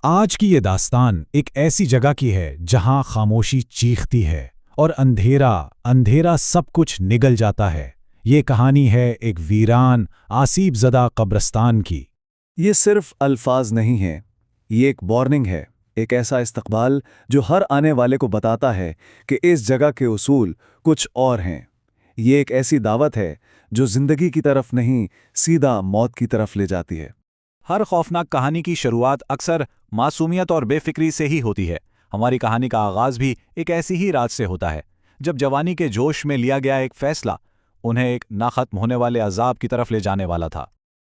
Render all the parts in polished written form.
आज की ये दास्तान एक ऐसी जगह की है जहां खामोशी चीखती है और अंधेरा अंधेरा सब कुछ निगल जाता है। ये कहानी है एक वीरान आसीब ज़दा कब्रिस्तान की। ये सिर्फ अल्फाज नहीं है, ये एक वार्निंग है, एक ऐसा इस्तकबाल जो हर आने वाले को बताता है कि इस जगह के उसूल कुछ और हैं। ये एक ऐसी दावत है जो जिंदगी की तरफ नहीं, सीधा मौत की तरफ ले जाती है। हर खौफनाक कहानी की शुरुआत अक्सर मासूमियत और बेफिक्री से ही होती है। हमारी कहानी का आगाज भी एक ऐसी ही रात से होता है, जब जवानी के जोश में लिया गया एक फैसला उन्हें एक ना खत्म होने वाले अजाब की तरफ ले जाने वाला था।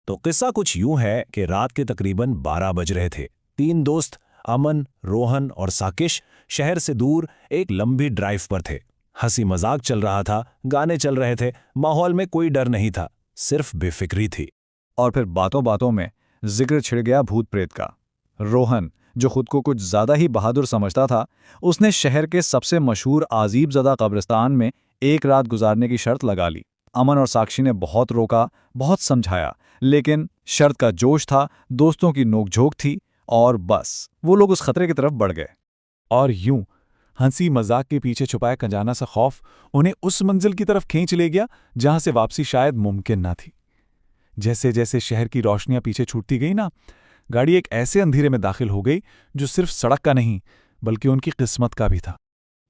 तो किस्सा कुछ यूं है कि रात के तकरीबन 12 बज रहे थे। 3 दोस्त अमन, रोहन और साकिश शहर से दूर एक लंबी ड्राइव पर थे। हंसी मजाक चल रहा था, गाने चल रहे थे, माहौल में कोई डर नहीं था, सिर्फ बेफिक्री थी। और फिर बातों बातों में जिक्र छिड़ गया भूत प्रेत का। रोहन, जो खुद को कुछ ज्यादा ही बहादुर समझता था, उसने शहर के सबसे मशहूर अजीब ज़दा कब्रिस्तान में एक रात गुजारने की शर्त लगा ली। अमन और साक्षी ने बहुत रोका, बहुत समझाया, लेकिन शर्त का जोश था, दोस्तों की नोकझोंक थी, और बस वो लोग उस खतरे की तरफ बढ़ गए। और यूं हंसी मजाक के पीछे छुपाया अनजाना सा खौफ उन्हें उस मंजिल की तरफ खींच ले गया जहां से वापसी शायद मुमकिन ना थी। जैसे जैसे शहर की रोशनियां पीछे छूटती गई ना, गाड़ी एक ऐसे अंधेरे में दाखिल हो गई जो सिर्फ सड़क का नहीं बल्कि उनकी किस्मत का भी था।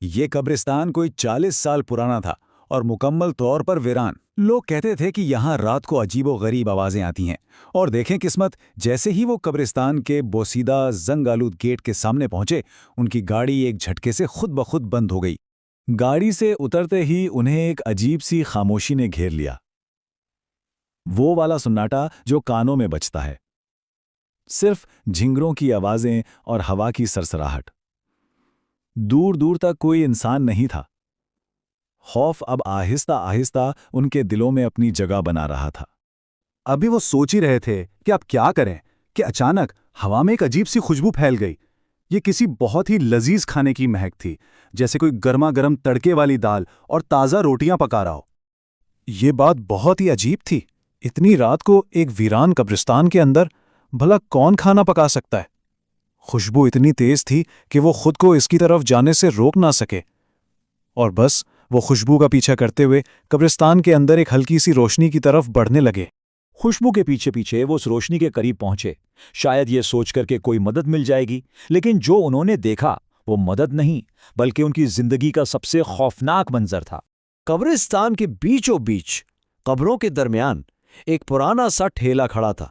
ये कब्रिस्तान कोई 40 साल पुराना था और मुकम्मल तौर पर वीरान। लोग कहते थे कि यहाँ रात को अजीबो-गरीब आवाजें आती हैं। और देखें किस्मत, जैसे ही वो कब्रिस्तान के बोसीदा जंग-आलूद गेट के सामने पहुंचे, उनकी गाड़ी एक झटके से खुद ब खुद बंद हो गई। गाड़ी से उतरते ही उन्हें एक अजीब सी खामोशी ने घेर लिया। वो वाला सन्नाटा जो कानों में बजता है, सिर्फ झिंगरों की आवाजें और हवा की सरसराहट। दूर दूर तक कोई इंसान नहीं था। खौफ अब आहिस्ता आहिस्ता उनके दिलों में अपनी जगह बना रहा था। अभी वो सोच ही रहे थे कि अब क्या करें कि अचानक हवा में एक अजीब सी खुशबू फैल गई। ये किसी बहुत ही लजीज खाने की महक थी, जैसे कोई गर्मा गर्म तड़के वाली दाल और ताज़ा रोटियां पका रहा हो। ये बात बहुत ही अजीब थी। इतनी रात को एक वीरान कब्रिस्तान के अंदर भला कौन खाना पका सकता है? खुशबू इतनी तेज थी कि वो खुद को इसकी तरफ जाने से रोक ना सके, और बस वो खुशबू का पीछा करते हुए कब्रिस्तान के अंदर एक हल्की सी रोशनी की तरफ बढ़ने लगे। खुशबू के पीछे पीछे वो उस रोशनी के करीब पहुंचे, शायद ये सोचकर के कोई मदद मिल जाएगी। लेकिन जो उन्होंने देखा वो मदद नहीं, बल्कि उनकी जिंदगी का सबसे खौफनाक मंजर था। कब्रिस्तान के बीचों बीच, कब्रों के दरमियान, एक पुराना सा ठेला खड़ा था,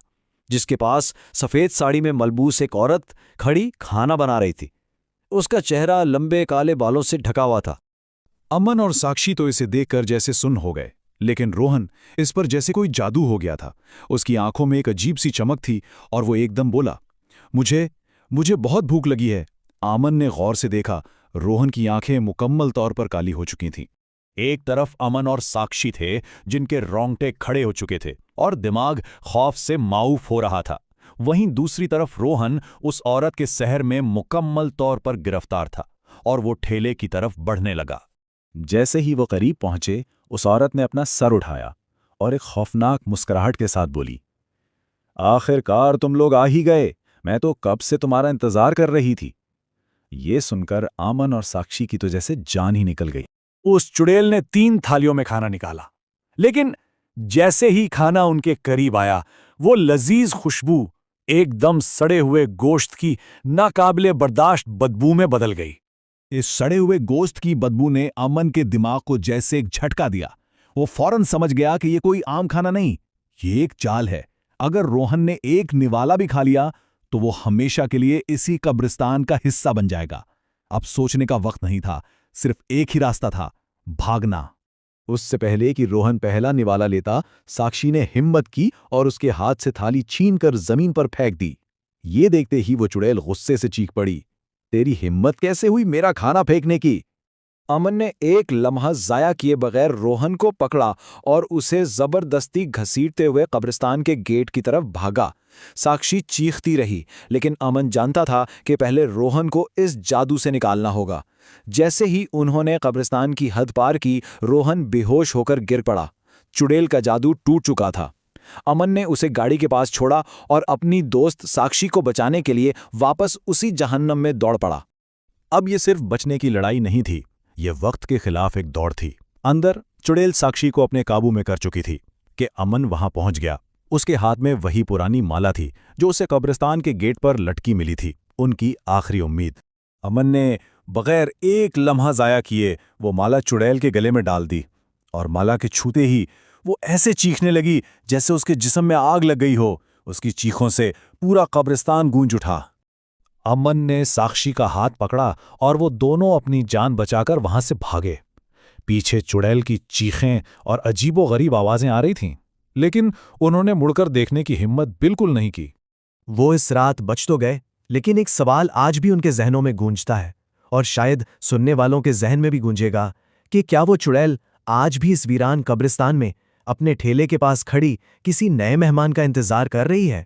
जिसके पास सफेद साड़ी में मलबूस एक औरत खड़ी खाना बना रही थी। उसका चेहरा लंबे काले बालों से ढका हुआ था। अमन और साक्षी तो इसे देखकर जैसे सुन्न हो गए, लेकिन रोहन, इस पर जैसे कोई जादू हो गया था। उसकी आंखों में एक अजीब सी चमक थी और वो एकदम बोला, मुझे मुझे बहुत भूख लगी है। अमन ने गौर से देखा, रोहन की आंखें मुकम्मल तौर पर काली हो चुकी थीं। एक तरफ अमन और साक्षी थे, जिनके रोंगटे खड़े हो चुके थे और दिमाग खौफ से माऊफ हो रहा था। वहीं दूसरी तरफ रोहन उस औरत के सहर में मुकम्मल तौर पर गिरफ्तार था और वो ठेले की तरफ बढ़ने लगा। जैसे ही वो करीब पहुंचे, उस औरत ने अपना सर उठाया और एक खौफनाक मुस्कुराहट के साथ बोली, आखिरकार तुम लोग आ ही गए, मैं तो कब से तुम्हारा इंतजार कर रही थी। ये सुनकर अमन और साक्षी की तो जैसे जान ही निकल गई। उस चुड़ैल ने 3 थालियों में खाना निकाला, लेकिन जैसे ही खाना उनके करीब आया, वो लजीज खुशबू एकदम सड़े हुए गोश्त की नाकाबिले बर्दाश्त बदबू में बदल गई। इस सड़े हुए गोश्त की बदबू ने अमन के दिमाग को जैसे एक झटका दिया। वो फौरन समझ गया कि ये कोई आम खाना नहीं, ये एक चाल है। अगर रोहन ने एक निवाला भी खा लिया तो वो हमेशा के लिए इसी कब्रिस्तान का हिस्सा बन जाएगा। अब सोचने का वक्त नहीं था, सिर्फ एक ही रास्ता था, भागना। उससे पहले कि रोहन पहला निवाला लेता, साक्षी ने हिम्मत की और उसके हाथ से थाली छीनकर जमीन पर फेंक दी। ये देखते ही वो चुड़ैल गुस्से से चीख पड़ी, तेरी हिम्मत कैसे हुई मेरा खाना फेंकने की? अमन ने एक लम्हा जाया किए बगैर रोहन को पकड़ा और उसे जबरदस्ती घसीटते हुए कब्रिस्तान के गेट की तरफ भागा। साक्षी चीखती रही, लेकिन अमन जानता था कि पहले रोहन को इस जादू से निकालना होगा। जैसे ही उन्होंने कब्रिस्तान की हद पार की, रोहन बेहोश होकर गिर पड़ा। चुड़ैल का जादू टूट चुका था। अमन ने उसे गाड़ी के पास छोड़ा और अपनी दोस्त साक्षी को बचाने के लिए वापस उसी जहन्नम में दौड़ पड़ा। अब ये सिर्फ बचने की लड़ाई नहीं थी, ये वक्त के खिलाफ एक दौड़ थी। अंदर चुड़ैल साक्षी को अपने काबू में कर चुकी थी कि अमन वहां पहुंच गया। उसके हाथ में वही पुरानी माला थी जो उसे कब्रिस्तान के गेट पर लटकी मिली थी, उनकी आखिरी उम्मीद। अमन ने बगैर एक लम्हा जाया किए वो माला चुड़ैल के गले में डाल दी, और माला के छूते ही वो ऐसे चीखने लगी जैसे उसके जिस्म में आग लग गई हो। उसकी चीखों से पूरा कब्रिस्तान गूंज उठा। अमन ने साक्षी का हाथ पकड़ा और वो दोनों अपनी जान बचाकर वहां से भागे। पीछे चुड़ैल की चीखें और अजीबोगरीब आवाजें आ रही थीं, लेकिन उन्होंने मुड़कर देखने की हिम्मत बिल्कुल नहीं की। वो इस रात बच तो गए, लेकिन एक सवाल आज भी उनके जहनों में गूंजता है, और शायद सुनने वालों के जहन में भी गूंजेगा कि क्या वो चुड़ैल आज भी इस वीरान कब्रिस्तान में अपने ठेले के पास खड़ी किसी नए मेहमान का इंतजार कर रही है।